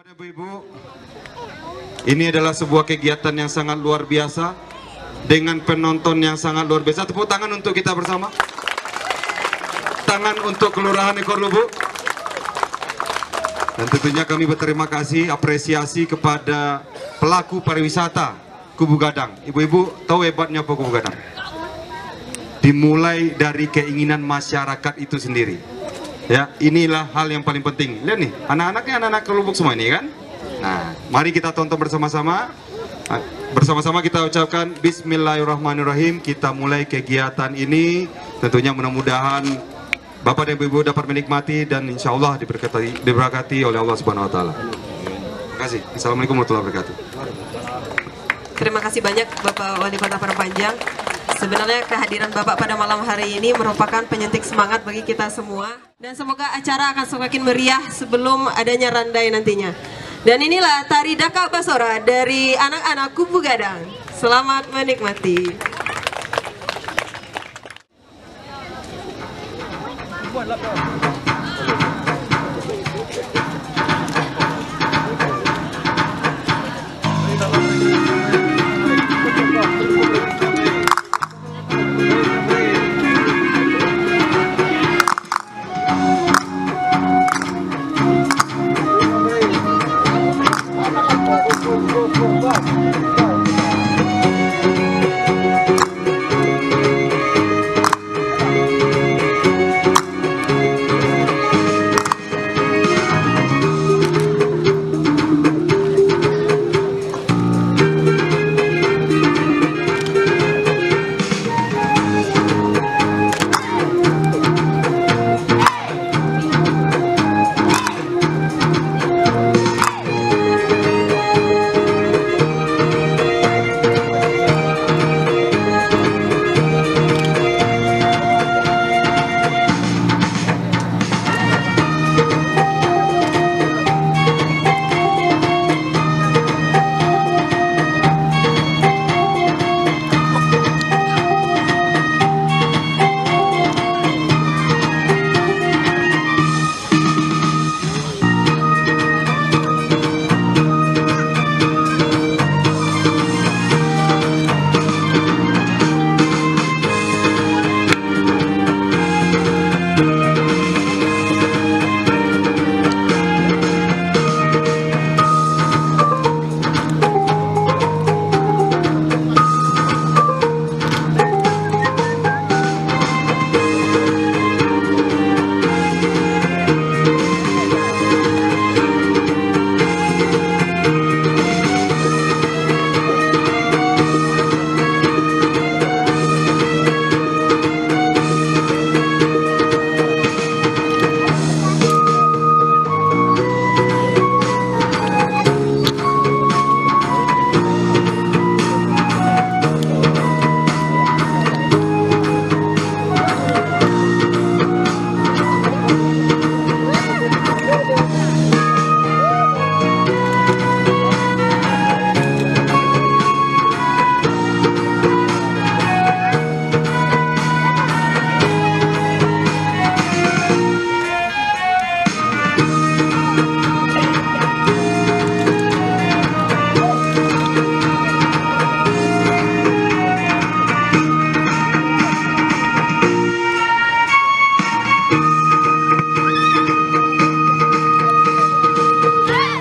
Ibu-ibu, ini adalah sebuah kegiatan yang sangat luar biasa dengan penonton yang sangat luar biasa. Tepuk tangan untuk kita bersama. Tangan untuk Kelurahan Ekor Lubuk. Dan tentunya kami berterima kasih, apresiasi kepada pelaku pariwisata Kubu Gadang. Ibu-ibu tahu hebatnya apa Kubu Gadang? Dimulai dari keinginan masyarakat itu sendiri. Ya, inilah hal yang paling penting. Lihat nih, anak-anaknya anak-anak Kelubuk semua ini kan. Nah, mari kita tonton bersama-sama. Bersama-sama kita ucapkan Bismillahirrahmanirrahim. Kita mulai kegiatan ini. Tentunya mudah-mudahan Bapak dan Ibu dapat menikmati dan insya Allah diberkati oleh Allah Subhanahu Wa Taala. Terima kasih. Assalamualaikum warahmatullahi wabarakatuh. Terima kasih banyak Bapak Wali Kota Parangpanjang. Sebenarnya kehadiran Bapak pada malam hari ini merupakan penyentik semangat bagi kita semua. Dan semoga acara akan semakin meriah sebelum adanya randai nantinya. Dan inilah tari Daka Basora dari anak-anak Kubu Gadang. Selamat menikmati.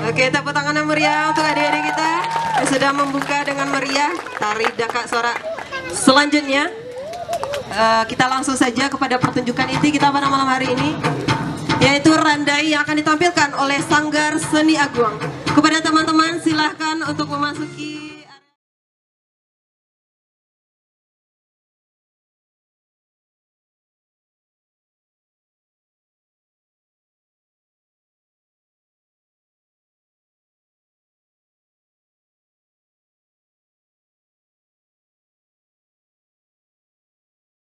Oke, tepuk tangan yang meriah untuk adik-adik kita yang sudah membuka dengan meriah tari Daka Basora. Selanjutnya kita langsung saja kepada pertunjukan inti kita pada malam hari ini, yaitu randai yang akan ditampilkan oleh Sanggar Seni Agung. Kepada teman-teman silahkan untuk memasuki